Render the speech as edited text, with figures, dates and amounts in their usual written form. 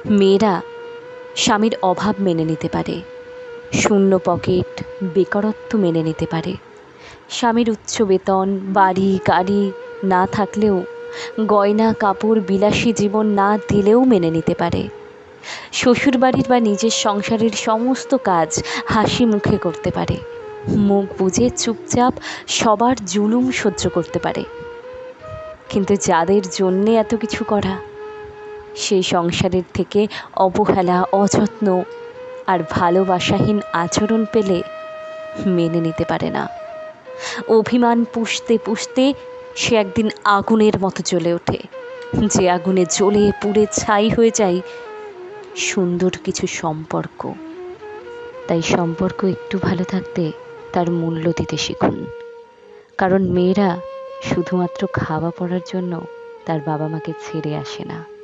মেয়েরা স্বামীর অভাব মেনে নিতে পারে, শূন্য পকেট, বেকারত্ব মেনে নিতে পারে, স্বামীর উচ্চ বেতন, বাড়ি গাড়ি না থাকলেও, গয়না কাপড় বিলাসী জীবন না দিলেও মেনে নিতে পারে, শ্বশুরবাড়ির বা নিজের সংসারের সমস্ত কাজ হাসি মুখে করতে পারে, মুখ বুজে চুপচাপ সবার জুলুম সহ্য করতে পারে। কিন্তু যাদের জন্যে এত কিছু করা, সেই সংসারের থেকে অবহেলা, অযত্ন আর ভালোবাসাহীন আচরণ পেলে মেনে নিতে পারে না। অভিমান পুষতে পুষতে সে একদিন আগুনের মতো জ্বলে ওঠে, যে আগুনে জ্বলে পুড়ে ছাই হয়ে যায় সুন্দর কিছু সম্পর্ক। তাই সম্পর্ক একটু ভালো থাকতে তার মূল্য দিতে শিখুন। কারণ মেয়েরা শুধুমাত্র খাওয়া পড়ার জন্য তার বাবা মাকে ছেড়ে আসে না।